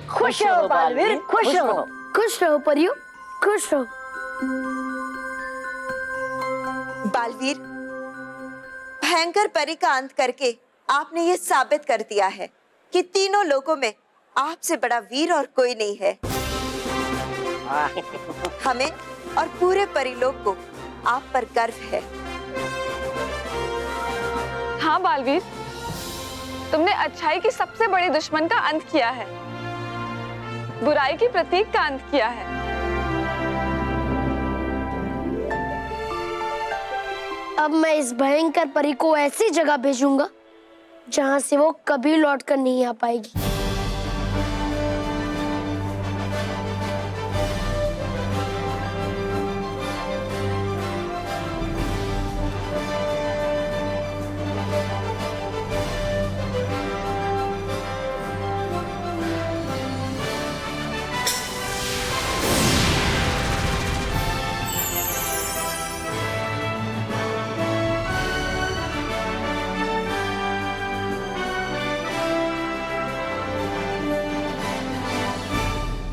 खुश रहो बालवीर, खुश रहो। खुश रहो परियो, खुश रहो। बालवीर, भयंकर परी का अंत करके आपने ये साबित कर दिया है कि तीनों लोगों में आपसे बड़ा वीर और कोई नहीं है। हमें और पूरे परिलोक को आप पर गर्व है। हाँ बालवीर, तुमने अच्छाई की सबसे बड़ी दुश्मन का अंत किया है, बुराई की प्रतीक का अंत किया है। अब मैं इस भयंकर परी को ऐसी जगह भेजूंगा जहां से वो कभी लौट कर नहीं आ पाएगी।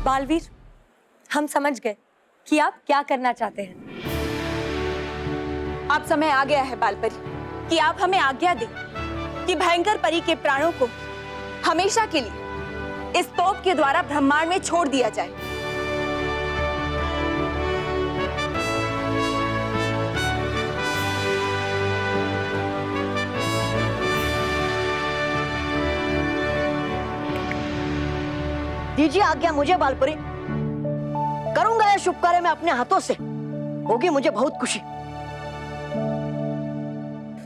बालवीर, हम समझ गए कि आप क्या करना चाहते हैं। अब समय आ गया है बालपरी कि आप हमें आज्ञा दें कि भयंकर परी के प्राणों को हमेशा के लिए इस तोप के द्वारा ब्रह्मांड में छोड़ दिया जाए। दीजिए आज्ञा मुझे बालपरी, करूंगा यह शुभ कार्य मैं अपने हाथों से, होगी मुझे बहुत खुशी।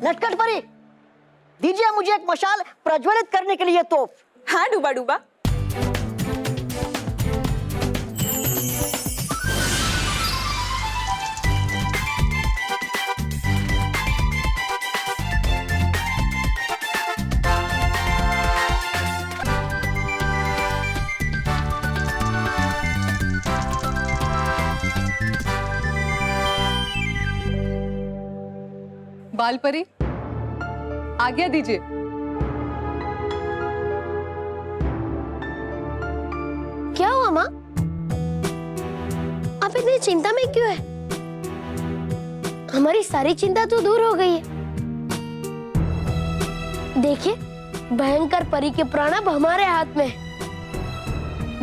नटखट परी, दीजिए मुझे एक मशाल प्रज्वलित करने के लिए तोप। हाँ डूबा डूबा। बालपरी, आज्ञा दीजिए। क्या हुआ माँ? आप इतनी चिंता में क्यों है? हमारी सारी चिंता तो दूर हो गई है। देखिए, भयंकर परी के प्राण अब हमारे हाथ में है।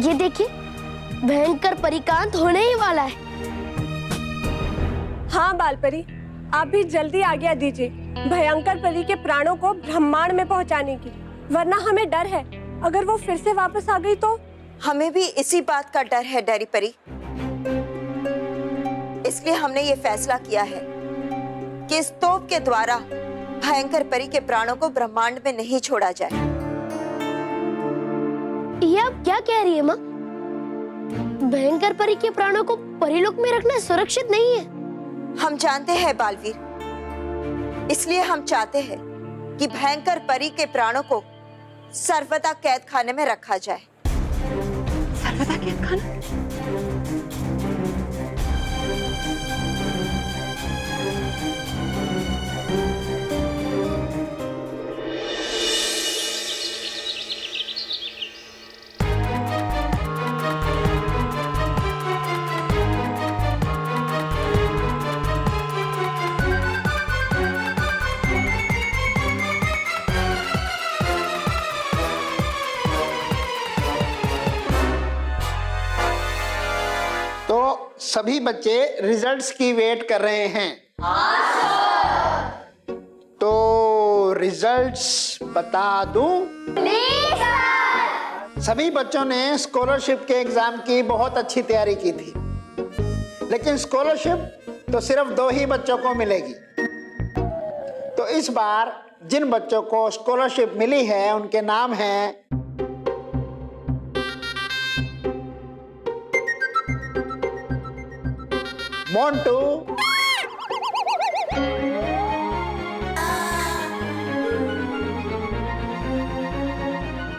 ये देखिए, भयंकर परी का अंत होने ही वाला है। हाँ बालपरी, आप भी जल्दी आज्ञा दीजिए भयंकर परी के प्राणों को ब्रह्मांड में पहुंचाने की, वरना हमें डर है अगर वो फिर से वापस आ गई तो। हमें भी इसी बात का डर है डैरी परी, इसलिए हमने ये फैसला किया है कि इस तोप के द्वारा भयंकर परी के प्राणों को ब्रह्मांड में नहीं छोड़ा जाए। ये आप क्या कह रही है माँ? भयंकर परी के प्राणों को परिलोक में रखना सुरक्षित नहीं है। हम जानते हैं बालवीर, इसलिए हम चाहते हैं कि भयंकर परी के प्राणों को सर्वदा कैद खाने में रखा जाए। सर्वदा कैद खाना? सभी बच्चे रिजल्ट्स की वेट कर रहे हैं। तो रिजल्ट्स बता दूं? सभी बच्चों ने स्कॉलरशिप के एग्जाम की बहुत अच्छी तैयारी की थी, लेकिन स्कॉलरशिप तो सिर्फ 2 ही बच्चों को मिलेगी। तो इस बार जिन बच्चों को स्कॉलरशिप मिली है उनके नाम हैं मोंटू,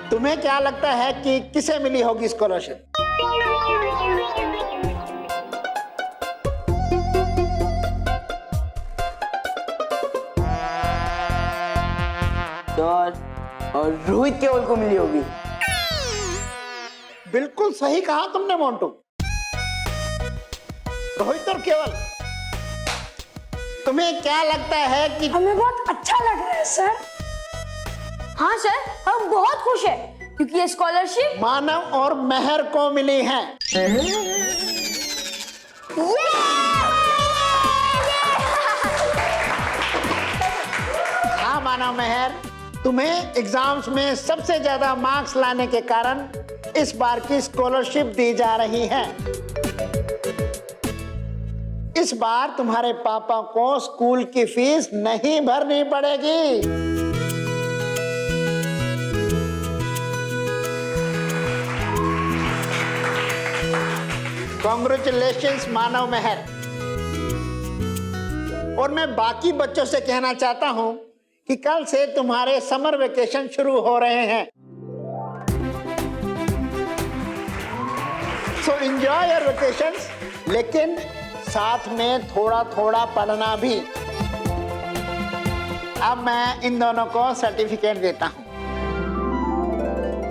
तुम्हें क्या लगता है कि किसे मिली होगी स्कॉलरशिप? और रोहित केवल को मिली होगी। बिल्कुल सही कहा तुमने मोंटू। रोहित और केवल, तुम्हें क्या लगता है कि हमें बहुत अच्छा लग रहा है सर। हाँ सर, हम बहुत खुश हैं क्योंकि ये स्कॉलरशिप मानव और मेहर को मिली है। हाँ मानव मेहर, तुम्हें एग्जाम्स में सबसे ज्यादा मार्क्स लाने के कारण इस बार की स्कॉलरशिप दी जा रही है। इस बार तुम्हारे पापा को स्कूल की फीस नहीं भरनी पड़ेगी। कांग्रेचुलेशंस मानव मेहर। और मैं बाकी बच्चों से कहना चाहता हूं कि कल से तुम्हारे समर वेकेशन शुरू हो रहे हैं। सो एंजॉय योर वेकेशंस, लेकिन साथ में थोड़ा थोड़ा पढ़ना भी। अब मैं इन दोनों को सर्टिफिकेट देता हूं।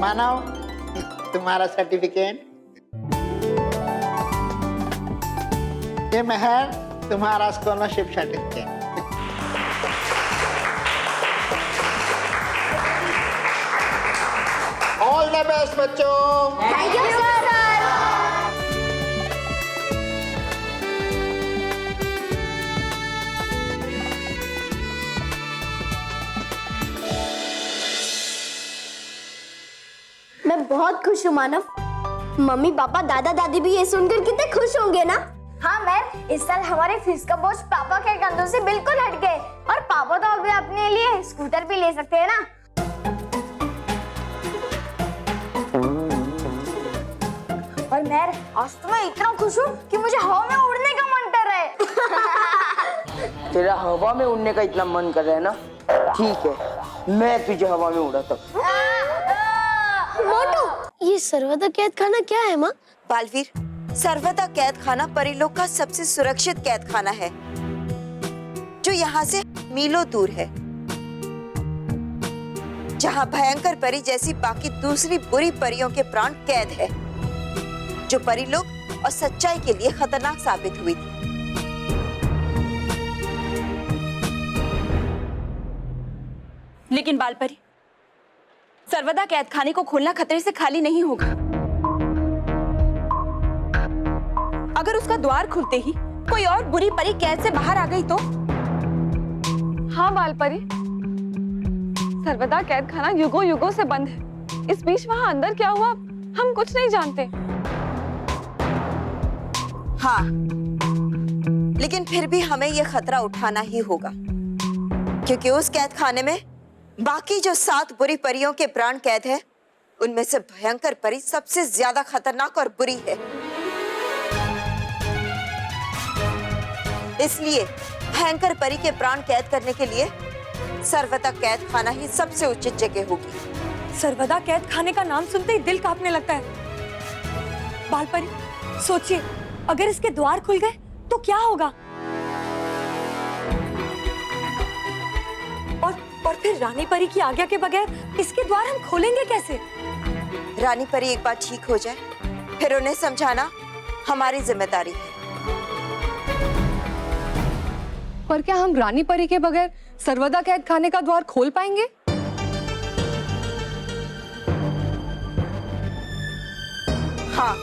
मानव, तुम्हारा सर्टिफिकेट। ये मेहर, तुम्हारा scholarship certificate. All the best बच्चों। Thank you sir. मैं बहुत खुश हूँ मानव। मम्मी पापा दादा दादी भी ये सुनकर कितने खुश होंगे ना। हाँ मैम, इस साल हमारे फीस का बोझ पापा के कंधों से बिल्कुल हट गए और पापा तो अभी अपने लिए स्कूटर भी ले सकते हैं ना। और मैं आज तो मैं इतना खुश हूँ कि मुझे हवा में उड़ने का मन कर रहा है। तेरा हवा में उड़ने का इतना मन कर रहा है ना, ठीक है, मैं तुझे हवा में उड़ाता हूँ। मोटू, ये सर्वदा कैद खाना क्या है माँ? बालवीर, सर्वदा कैद खाना परिलोक का सबसे सुरक्षित कैद खाना है, जो यहाँ से मीलों दूर है, जहाँ भयंकर परी जैसी बाकी दूसरी बुरी परियों के प्राण कैद है, जो परिलोक और सच्चाई के लिए खतरनाक साबित हुई थी। लेकिन बालपरी, सर्वदा कैद खाने को खोलना खतरे से खाली नहीं होगा। अगर उसका द्वार खुलते ही कोई और बुरी परी कैद से बाहर आ गई तो? हाँ बालपरी, सर्वदा कैद खाना युगों युगों से बंद है। इस बीच वहाँ अंदर क्या हुआ हम कुछ नहीं जानते। हाँ, लेकिन फिर भी हमें यह खतरा उठाना ही होगा, क्योंकि उस कैद खाने में बाकी जो 7 बुरी परियों के प्राण कैद है, उनमें से भयंकर परी सबसे ज्यादा खतरनाक और बुरी है। इसलिए भयंकर परी के प्राण कैद करने के लिए सर्वदा कैद खाना ही सबसे उचित जगह होगी। सर्वदा कैद खाने का नाम सुनते ही दिल कांपने लगता है। बालपरी, सोचिए, अगर इसके द्वार खुल गए तो क्या होगा? और फिर रानी परी की आज्ञा के बगैर इसके द्वार हम खोलेंगे कैसे? रानी परी एक बार ठीक हो जाए, फिर उन्हें समझाना हमारी जिम्मेदारी है। पर क्या हम रानी परी के बगैर सर्वदा कैद खाने का द्वार खोल पाएंगे? हाँ,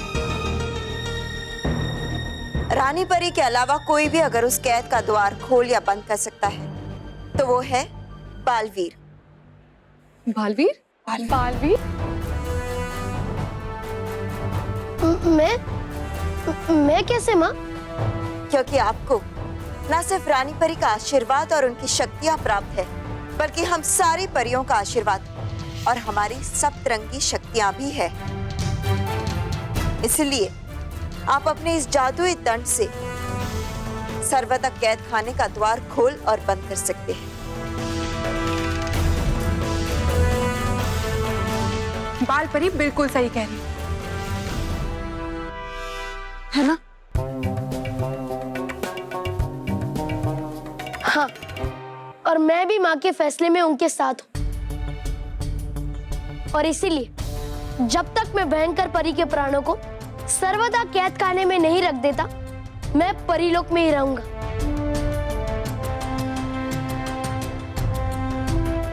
रानी परी के अलावा कोई भी अगर उस कैद का द्वार खोल या बंद कर सकता है, तो वो है बालवीर। बालवीर? बालवीर? मैं कैसे माँ? क्योंकि आपको न सिर्फ रानी परी का आशीर्वाद और उनकी शक्तियां प्राप्त है, बल्कि हम सारी परियों का आशीर्वाद और हमारी सप्तरंगी शक्तियां भी है। इसलिए आप अपने इस जादुई दंड से सर्वदा कैद खाने का द्वार खोल और बंद कर सकते हैं। बालपरी बिल्कुल सही कह रही है ना? हाँ, और मैं भी माँ के फैसले में उनके साथ हूँ। और इसीलिए जब तक मैं भयंकर परी के प्राणों को सर्वदा कैद खाने में नहीं रख देता, मैं परीलोक में ही रहूंगा।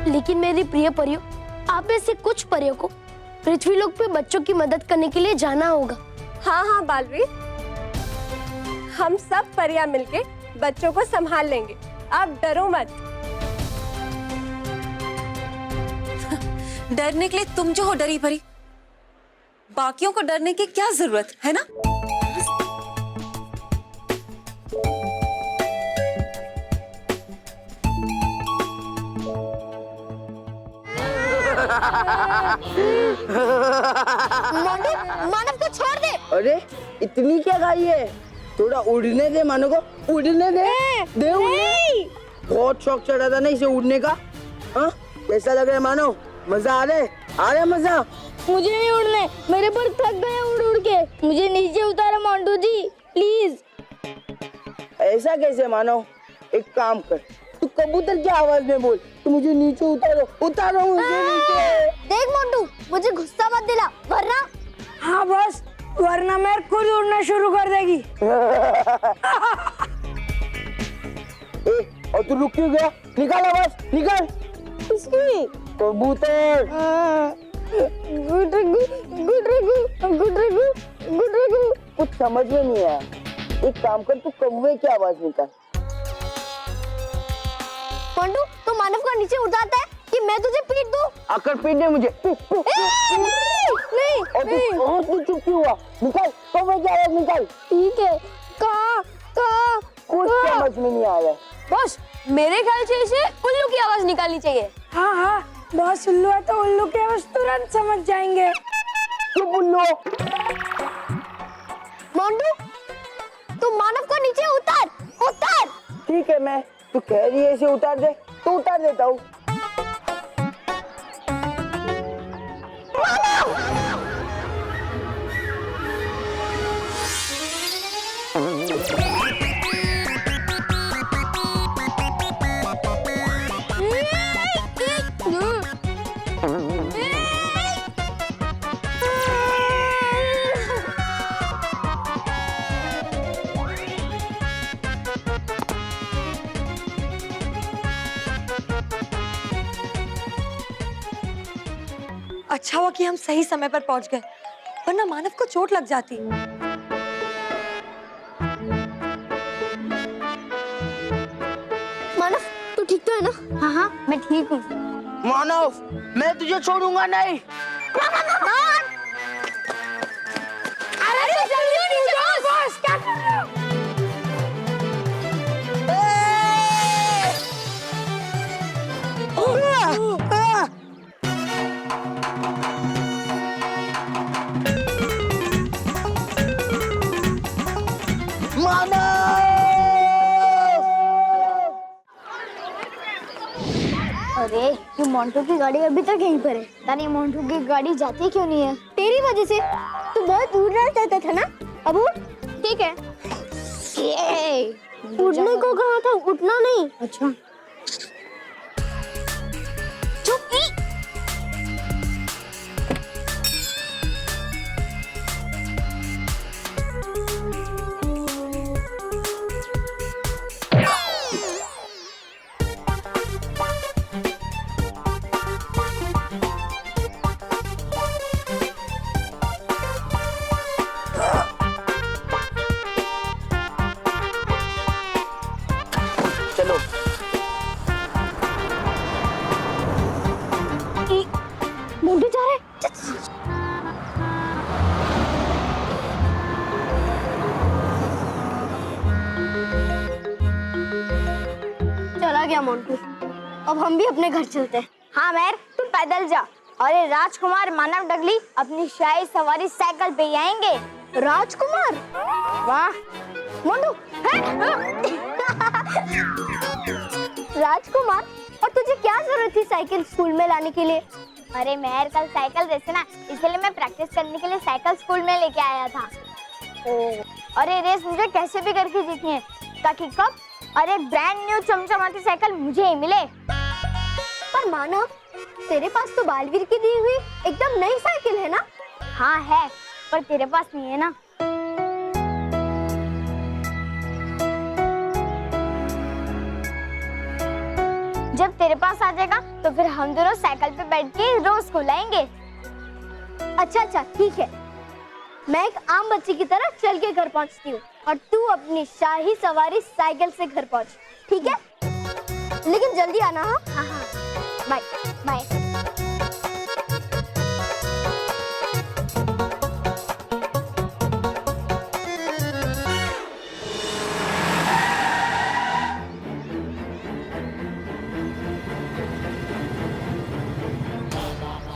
लेकिन मेरी प्रिय परियों, आप में से कुछ परियों को पृथ्वीलोक पे बच्चों की मदद करने के लिए जाना होगा। हाँ हाँ बालवीर, हम सब परियां मिलके बच्चों को संभाल लेंगे, आप डरो मत। डरने के लिए तुम जो हो डरी भरी, बाकियों को डरने की क्या जरूरत है ना? मानव को छोड़ दे। अरे इतनी क्या खाई है? थोड़ा उड़ने दे मानो को, उड़ने दे। दे उड़ने। बहुत शौक चढ़ा था ना इसे उड़ने का। हाँ कैसा लग रहा है मानो? मजा आ रहा है मजा? मुझे नहीं उड़ने, मेरे पर थक गए उड़ उड़ के, मुझे नीचे उतारो मोंटू जी प्लीज। ऐसा कैसे मानो? एक काम कर, तू कबूतर की आवाज में बोल, तू मुझे नीचे उतारो, उतारो मुझे नीचे। देख मोंटू, मुझे गुस्सा मत दिला वरना। हाँ बॉस, वरना मैं खुद उड़ना शुरू कर देगी। और तू रुक क्यों गया? निकाल आवाज, निकाल। इसकी कबूतर। कुछ समझ में नहीं आया। एक काम कर, तू कौवे की आवाज निकाल। मोंटू, तू मानव को नीचे उतारता है कि मैं तुझे पीट दूं? आकर पीट दे मुझे। नहीं, और तू चुप क्यों हुआ? निकाल कौवे की आवाज निकाल। ठीक है। का कुछ समझ में नहीं आ रहा। बॉस, मेरे ख्याल से इसे उल्लू की आवाज निकालनी चाहिए। हाँ हाँ, बॉस उल्लू है तो उल्लू की आवाज तुरंत समझ जाएंगे। चुप उल्लू। मोंटू, तू मानव को नीचे उतार। ठीक है, मैं तू कह रही है इसे उतार दे तो उतार देता हूँ। अच्छा हुआ कि हम सही समय पर पहुंच गए, वरना मानव को चोट लग जाती। मानव, तू ठीक तो है ना? हाँ हाँ, मैं ठीक हूँ। मानव, मैं तुझे छोड़ूंगा नहीं। अरे जल्दी नीचे बॉस, क्या कर रहे हो? अरे ये मोंटू की गाड़ी अभी तक यहीं पर है। तानी मोंटू की गाड़ी जाती क्यों नहीं है? तेरी वजह से। तू बहुत उड़ना चाहता था ना? अब उड़। ठीक है। उड़ने को कहा था, उठना नहीं। अच्छा। चुप। चलो। मोंटू जा रहा है। चला गया मोंटू। अब हम भी अपने घर चलते हैं। हाँ मैर, तू पैदल जा। अरे राजकुमार मानव डगली अपनी शाही सवारी साइकिल पे ही आएंगे। राजकुमार? वाह मोंटू, राजकुमार, और तुझे क्या जरूरत थी साइकिल स्कूल में लाने के लिए? अरे मेहर कल साइकिल रेस है ना, इसलिए मैं प्रैक्टिस करने के लिए साइकिल स्कूल में लेके आया था। अरे रेस मुझे कैसे भी करके जीतनी है, ताकि कब अरे ब्रांड न्यू चमचमाती साइकिल मुझे ही मिले। पर मानव, तेरे पास तो बालवीर की दी हुई एकदम नई साइकिल है ना? हाँ है, पर तेरे पास नहीं है ना। जब तेरे पास आ जाएगा तो फिर हम दोनों साइकिल पे बैठ के रोज स्कूल आएंगे। अच्छा ठीक है, मैं एक आम बच्ची की तरह चल के घर पहुंचती हूँ और तू अपनी शाही सवारी साइकिल से घर पहुंच, ठीक है? लेकिन जल्दी आना। हाँ, बाय बाय।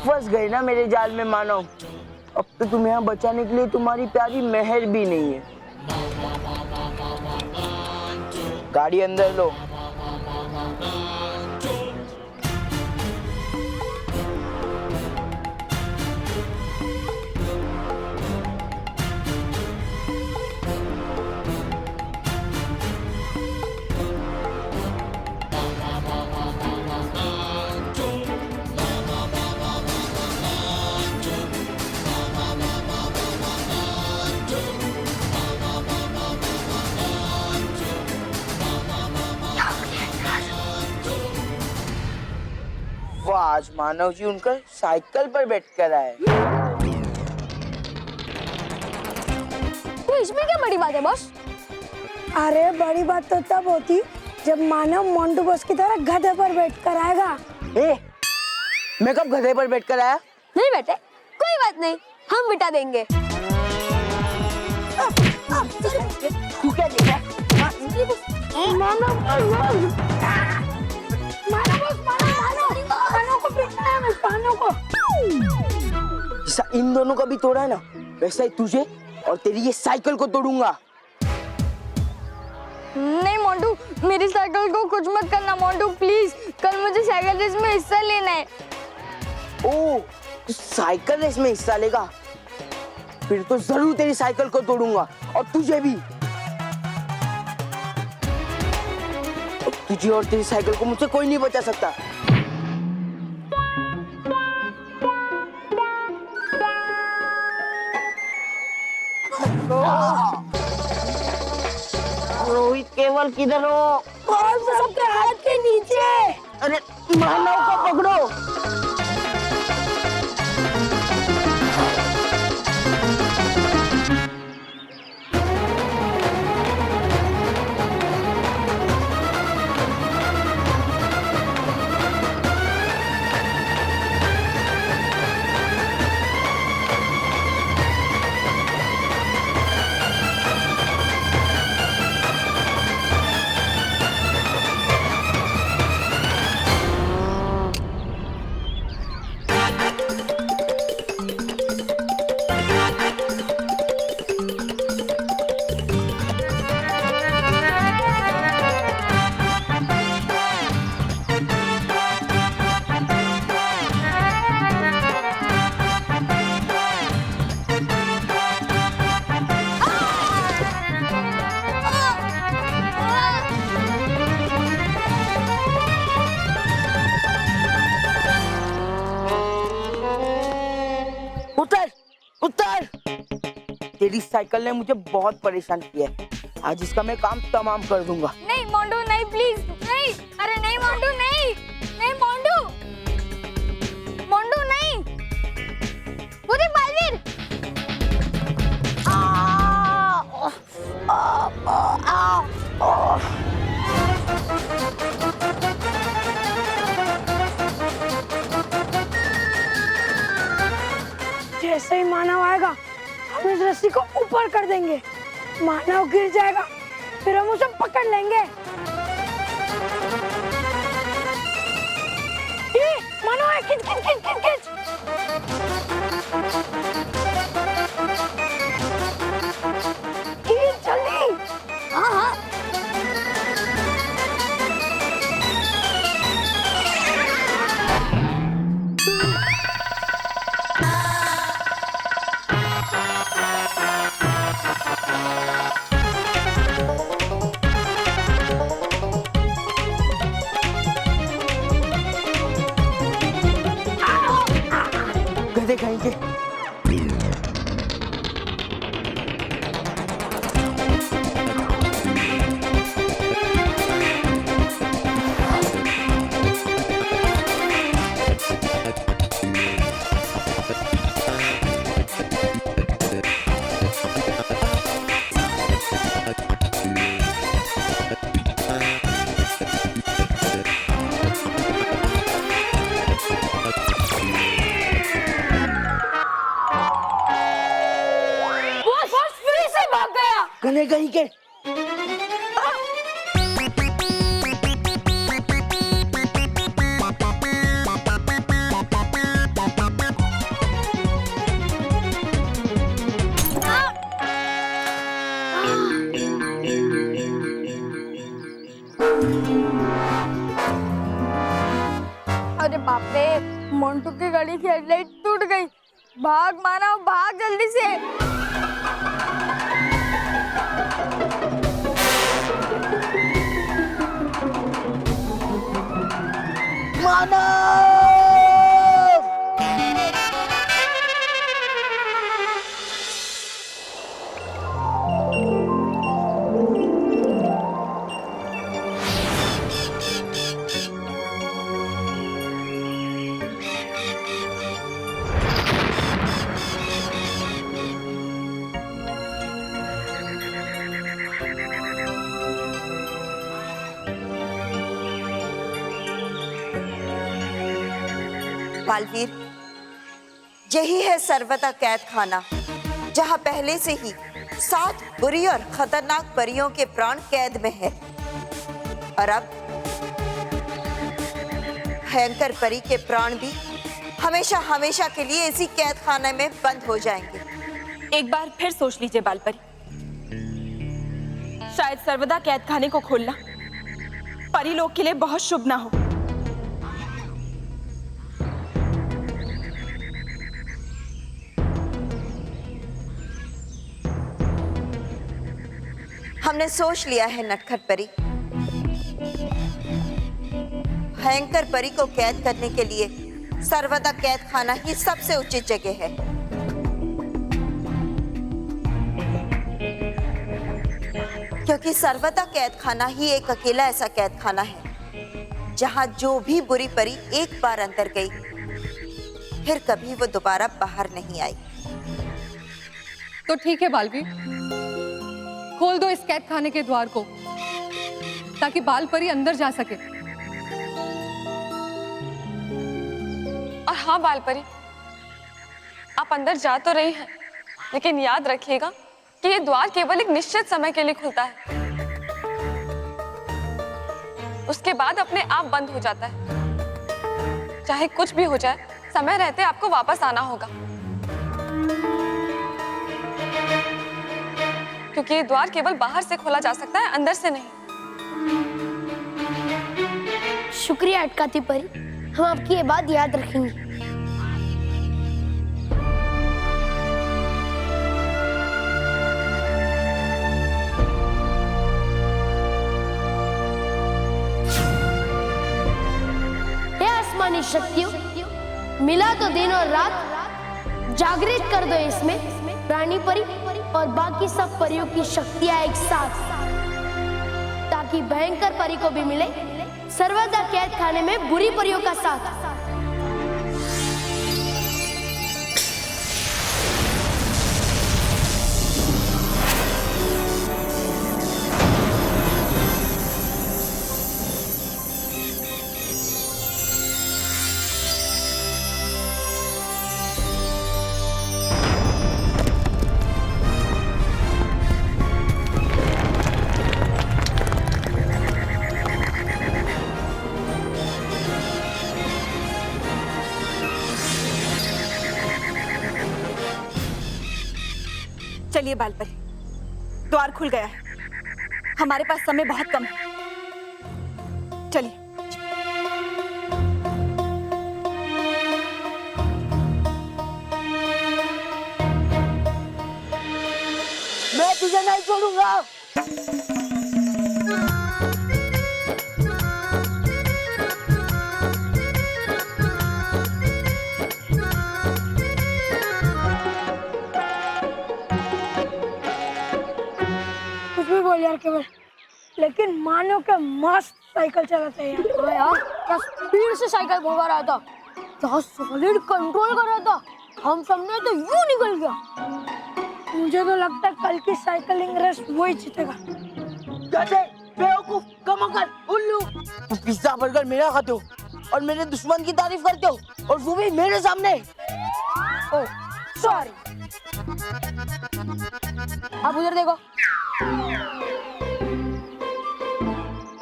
फंस गए ना मेरे जाल में मानव। अब तो तुम्हें यहाँ बचाने के लिए तुम्हारी प्यारी मेहर भी नहीं है। गाड़ी अंदर लो। आज मानव जी उनका साइकिल पर बैठ कर आए। तो इसमें क्या बड़ी बात है बॉस? अरे बड़ी बात तो तब होती जब मानव मोंटू बॉस की तरह गधे पर बैठ कर आएगा। मैं कब गधे पर बैठ कर आया? नहीं बेटे, कोई बात नहीं, हम बिठा देंगे। तू क्या देखा? जैसा इन दोनों का भी तोड़ा है ना, वैसा ही तुझे और तेरी ये साइकिल को तोड़ूंगा। नहीं मोंटू, मेरी साइकिल को कुछ मत करना मोंटू प्लीज। कल मुझे साइकिल रेस में हिस्सा लेना है। ओ, तू साइकिल रेस में हिस्सा लेगा? फिर तो जरूर तेरी साइकिल को तोड़ूंगा और तुझे भी। तुझे और तेरी साइकिल को मुझसे कोई नहीं बचा सकता। रोहित केवल किधर हो? सबके हाथ के नीचे। अरे मानव को पकड़ो। उतर! तेरी साइकिल ने मुझे बहुत परेशान किया है। आज इसका मैं काम तमाम कर दूंगा। नहीं मोंटू नहीं, प्लीज नहीं। अरे नहीं मोंटू नहीं, नहीं मोंटू, मोंटू नहीं। वो देख बालवीर। जैसे ही मानव आएगा हम इस रस्सी को ऊपर कर देंगे। मानव गिर जाएगा, फिर हम उसे पकड़ लेंगे। ये मानव है, खींच खींच खींच खींच खींच। खींच जल्दी। हाँ हाँ। गधे खाएंगे। गले कहीं के। अरे बाप रे, मोंटू की गाड़ी की हेडलाइट टूट गई। भाग मानव, भाग जल्दी से। बालवीर, यही है सर्वदा कैद खाना, जहां पहले से ही 7 बुरी और खतरनाक परियों के प्राण कैद में है। और अब भयंकर परी के प्राण भी हमेशा हमेशा के लिए इसी कैद खाने में बंद हो जाएंगे। एक बार फिर सोच लीजिए बालपरी, शायद सर्वदा कैद खाने को खोलना परी लोग के लिए बहुत शुभ ना हो। हमने सोच लिया है नटखट परी। भयंकर परी को कैद करने के लिए सर्वदा कैद खाना ही सबसे उचित जगह है। क्योंकि सर्वदा कैद खाना ही एक अकेला ऐसा कैद खाना है जहां जो भी बुरी परी एक बार अंदर गई, फिर कभी वो दोबारा बाहर नहीं आई। तो ठीक है बालवीर, खोल दो इस कैद खाने के द्वार को ताकि बाल परी अंदर जा सके। और हाँ बालपरी, आप अंदर जा तो रही हैं, लेकिन याद रखिएगा कि ये द्वार केवल एक निश्चित समय के लिए खुलता है, उसके बाद अपने आप बंद हो जाता है। चाहे कुछ भी हो जाए, समय रहते आपको वापस आना होगा, क्योंकि ये द्वार केवल बाहर से खोला जा सकता है, अंदर से नहीं। शुक्रिया अटकाती परी, हम आपकी ये बात याद रखेंगे। हे आसमानी शक्तियों, मिला तो दिन और रात, जागृत कर दो इसमें रानी परी और बाकी सब परियों की शक्तियां एक साथ, ताकि भयंकर परी को भी मिले सर्वदा कैद खाने में बुरी परियों का साथ। चलिए बालपरी, द्वार खुल गया है, हमारे पास समय बहुत कम है। चलिए। मैं तुझे नहीं छोड़ूंगा। बोल यार केवल, लेकिन मानो के मस्त साइकिल चलाते हैं यार। हाँ यार, क्या स्पीड से साइकिल भगा रहा था, क्या सॉलिड कंट्रोल कर रहा था। हम सबने तो यूं निकल गया। मुझे तो लगता है कल की साइकिलिंग रेस वही जीतेगा। बेवकूफ, कमाकर, उल्लू। तुम पिज्जा बर्गर मेरा खाते हो और मेरे दुश्मन की तारीफ करते हो, और वो भी मेरे सामने। ओह, सॉरी। आप उधर देखो।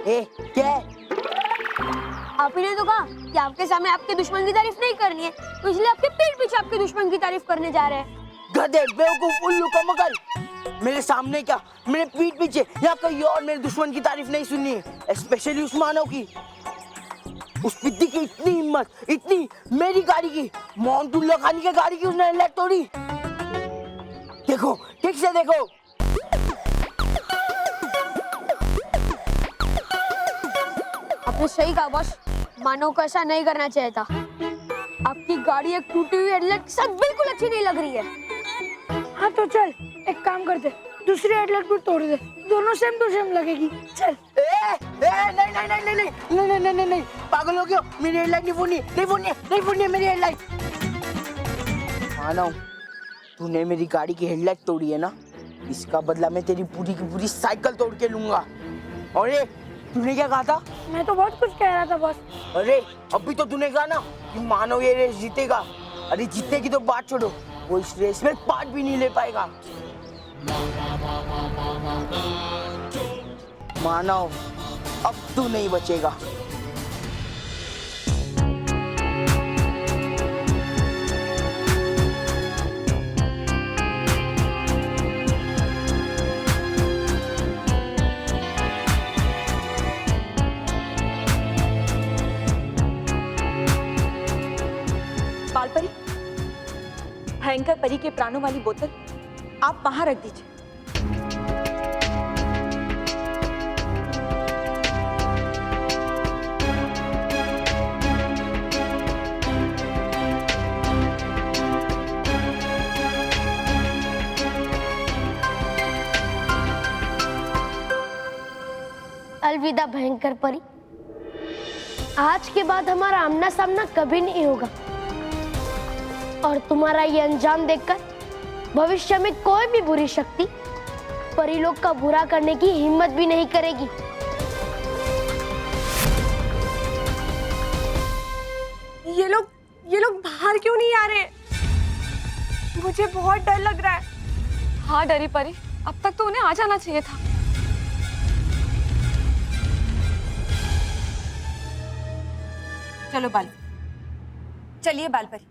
ए क्या है? आप ही ने तो कहा कि आपके सामने आपके दुश्मन की तारीफ नहीं करनी है, तो इसलिए आपके पीठ पीछे आपके दुश्मन की तारीफ करने जा रहे हैं। गधे, बेवकूफ, उल्लू का मगर। मेरे सामने क्या, मेरे पीठ पीछे या कहीं और मेरे दुश्मन की तारीफ नहीं सुननी है, स्पेशली उस मानव की। उस पिद्दी की इतनी हिम्मत, इतनी, मेरी गाड़ी की, मोहनतुल्ला खानी के गाड़ी की उसने हेडलाइट तोड़ी। देखो, ठीक से देखो। आपने सही कहा बॉस, मानव को ऐसा नहीं करना चाहिए था। आपकी गाड़ी एक टूटी हुई हेडलाइट के साथ बिल्कुल अच्छी नहीं लग रही है। हाँ तो चल एक काम करते, दूसरी हेडलाइट भी तोड़ दे, दोनों सेम टू सेम लगेगी। चल। नहीं नहीं नहीं नहीं नहीं नहीं नहीं नहीं नहीं, पागल हो गया। मेरी हेडलाइट नहीं फोड़नी, नहीं फोड़नी, नहीं फोड़नी मेरी हेडलाइट। मानव, तूने मेरी गाड़ी की हेडलाइट तोड़ी है ना, इसका बदला मैं तेरी पूरी की पूरी साइकिल तोड़ के लूंगा। और ये तूने क्या कहा था? मैं तो बहुत कुछ कह रहा था बॉस। अरे अभी तो तूने कहा ना कि मानव ये रेस जीतेगा। अरे जीतने की तो बात छोड़ो, वो इस रेस में पार्ट भी नहीं ले पाएगा। मानव, अब तू नहीं बचेगा। बालपरी, भयंकर परी के प्राणों वाली बोतल आप वहां रख दीजिए। अलविदा भयंकर परी, आज के बाद हमारा आमना सामना कभी नहीं होगा, और तुम्हारा ये अंजाम देखकर भविष्य में कोई भी बुरी शक्ति परी लोग का बुरा करने की हिम्मत भी नहीं करेगी। ये लोग बाहर क्यों नहीं आ रहे? मुझे बहुत डर लग रहा है। हाँ डरी परी, अब तक तो उन्हें आ जाना चाहिए था। चलो बाल, चलिए बालपरी।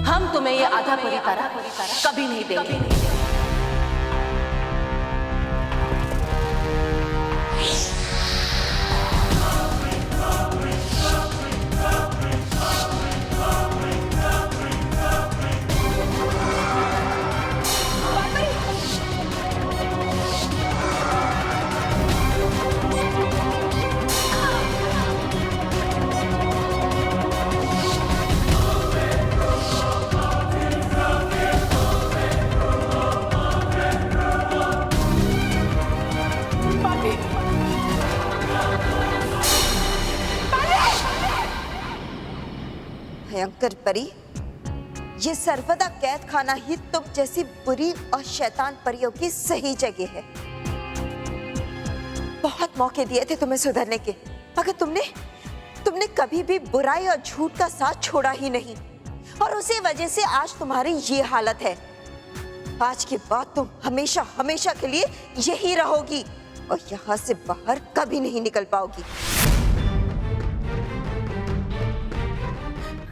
हम तुम्हें ये आधा परी तारा कभी नहीं देंगे। भयंकर परी, ये सर्वदा कैद खाना ही तुम जैसी बुरी और शैतान परियों की सही जगह है। बहुत मौके दिए थे तुम्हें सुधरने के, मगर तुमने कभी भी बुराई और झूठ का साथ छोड़ा ही नहीं, और उसी वजह से आज तुम्हारी ये हालत है। आज के बाद तुम हमेशा हमेशा के लिए यही रहोगी और यहाँ से बाहर कभी नहीं निकल पाओगी।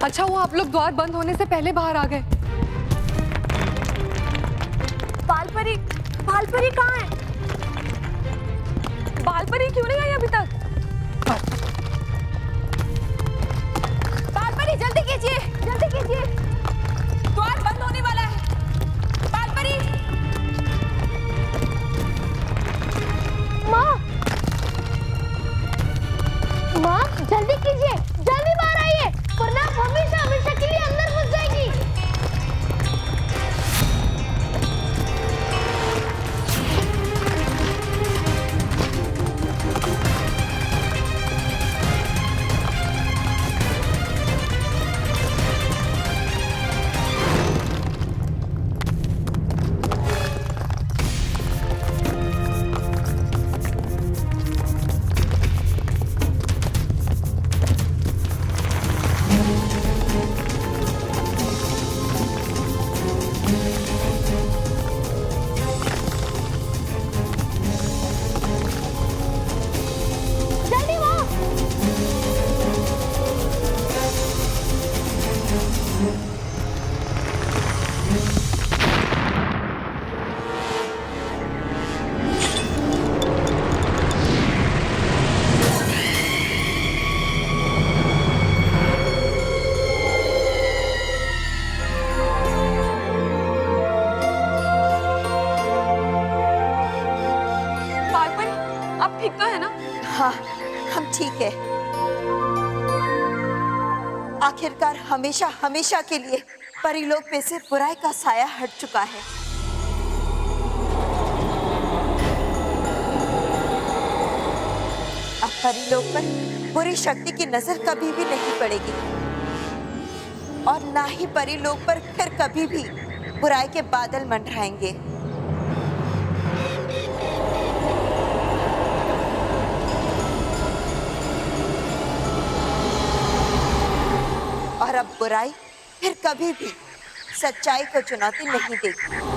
अच्छा हुआ आप लोग द्वार बंद होने से पहले बाहर आ गए। बालपरी कहाँ है? बालपरी क्यों नहीं आई अभी तक? बालपरी जल्दी कीजिए, जल्दी कीजिए, द्वार बंद होने वाला है। बालपरी, माँ जल्दी कीजिए, जल्दी बाहर आइए, वरना आप हमेशा हमेशा के लिए अंदर घुस जाएगी। हम ठीक है। आखिरकार हमेशा हमेशा के लिए परीलोक पे से बुराई का साया हट चुका है। अब परीलोक पर बुरी शक्ति की नजर कभी भी नहीं पड़ेगी और ना ही परीलोक पर फिर कभी भी बुराई के बादल मंडराएंगे। और अब बुराई फिर कभी भी सच्चाई को चुनौती नहीं देगी।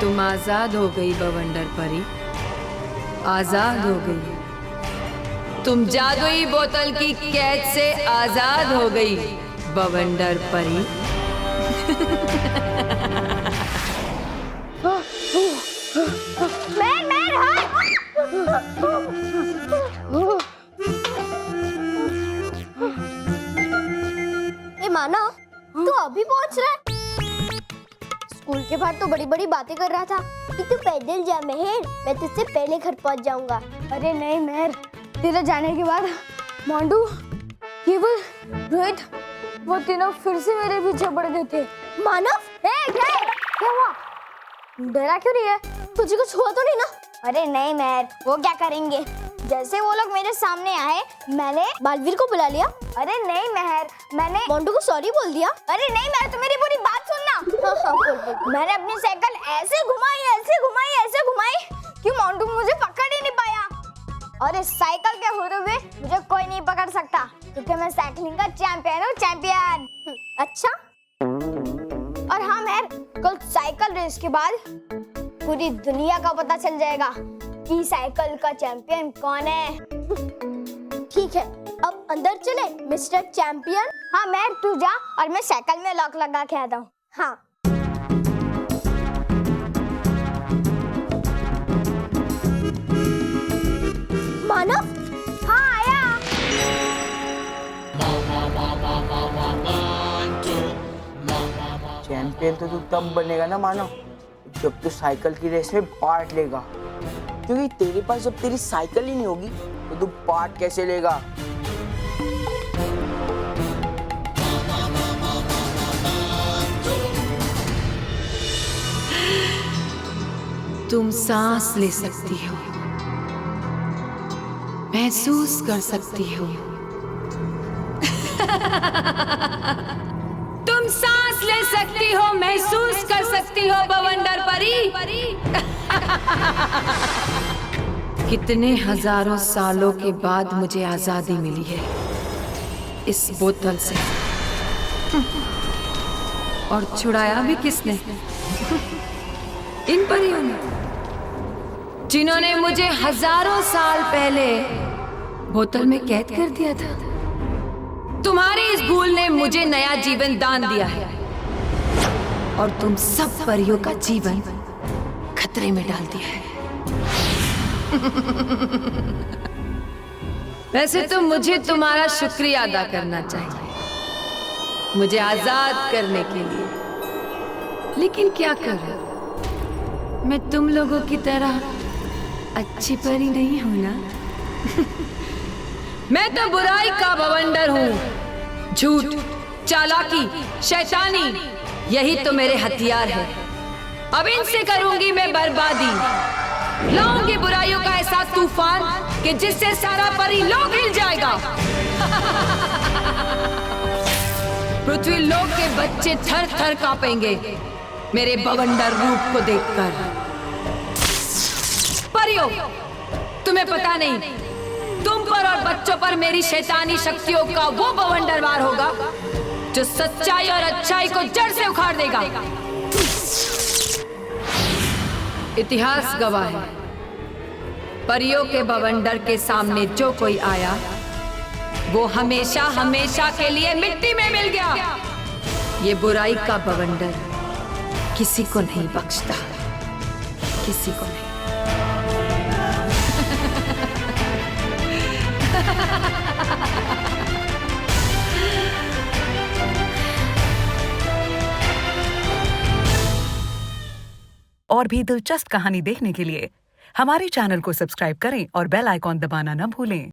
तुम आजाद हो गई बवंडर परी, आजाद हो गई। तुम जादुई बोतल की कैद से आजाद हो गई बवंडर परी। ए मानव, तू अभी पहुंच रहा है? स्कूल के बाहर तो बड़ी बड़ी बातें कर रहा था कि तू पैदल जा मेहर, मैं तुझसे पहले घर पहुंच जाऊंगा। अरे नहीं मेहर, तेरे जाने के बाद मोंटू, केवल, रोहित, वो तीनों फिर से मेरे पीछे पड़ गए थे। मानव, क्या हुआ? डरा क्यों रही है? तुझे कुछ हुआ तो नहीं ना? अरे नहीं मेहर, वो क्या करेंगे? जैसे वो लोग मेरे सामने आए, मैंने बालवीर को बुला लिया। अरे नहीं मेहर, मैंने मोंटू को सॉरी बोल दिया। अरे नहीं मेहर, तू मेरी पूरी बात सुनना। बोल। मैंने अपनी साइकिल ऐसे घुमाई कि मोंटू मुझे पकड़ ही नहीं पाया। और इस साइकिल के होते हुए मुझे कोई नहीं पकड़ सकता, क्योंकि मैं साइकिलिंग का चैंपियन हूँ, चैंपियन। अच्छा? और हाँ मेहर, कल साइकिल रेस के बाद पूरी दुनिया का पता चल जाएगा कि साइकिल का चैंपियन कौन है। ठीक है, अब अंदर चले मिस्टर चैंपियन। हाँ मैं, तू जा और मैं साइकिल में लॉक लगा के आता हूँ। हाँ मानव, हाँ आया। चैंपियन तो तू तब बनेगा ना मानव, जब तू साइकिल की रेस में पार्ट लेगा, क्योंकि तेरे पास जब तेरी साइकिल ही नहीं होगी तो तू पार्ट कैसे लेगा? तुम सांस ले सकती हो, महसूस कर सकती हो। तुम सांस ले सकती हो, महसूस कर सकती हो बवंडर परी। कितने हजारों सालों के बाद मुझे आजादी मिली है इस बोतल से, और छुड़ाया भी किसने? इन परियों ने, जिन्होंने मुझे हजारों साल पहले बोतल में कैद कर दिया था। तुम्हारी इस भूल ने मुझे नया जीवन दान दिया है, और तुम सब परियों का जीवन खतरे में डाल दिया है। वैसे तो मुझे तुम्हारा शुक्रिया अदा करना चाहिए मुझे आजाद करने के लिए, लेकिन क्या करूं, मैं तुम लोगों की तरह अच्छी परी नहीं हूं ना। मैं तो बुराई का बवंडर हूं। झूठ, चालाकी, शैतानी, यही तो मेरे हथियार है। अब इनसे करूंगी मैं बर्बादी, लाऊंगी बुराइयों का ऐसा तूफान कि जिससे सारा परी लोग हिल जाएगा। पृथ्वी लोक के बच्चे थर थर कांपेंगे मेरे बवंडर रूप को देखकर। परियों, तुम्हें पता नहीं, तुम पर और बच्चों पर मेरी शैतानी शक्तियों का वो बवंडर वार होगा जो सच्चाई और अच्छाई को जड़ से उखाड़ देगा। इतिहास गवाह है, परियों के बवंडर के सामने जो कोई आया वो हमेशा हमेशा के लिए मिट्टी में मिल गया। ये बुराई का बवंडर किसी को नहीं बख्शता, किसी को नहीं। और भी दिलचस्प कहानी देखने के लिए हमारे चैनल को सब्सक्राइब करें और बेल आइकॉन दबाना न भूलें।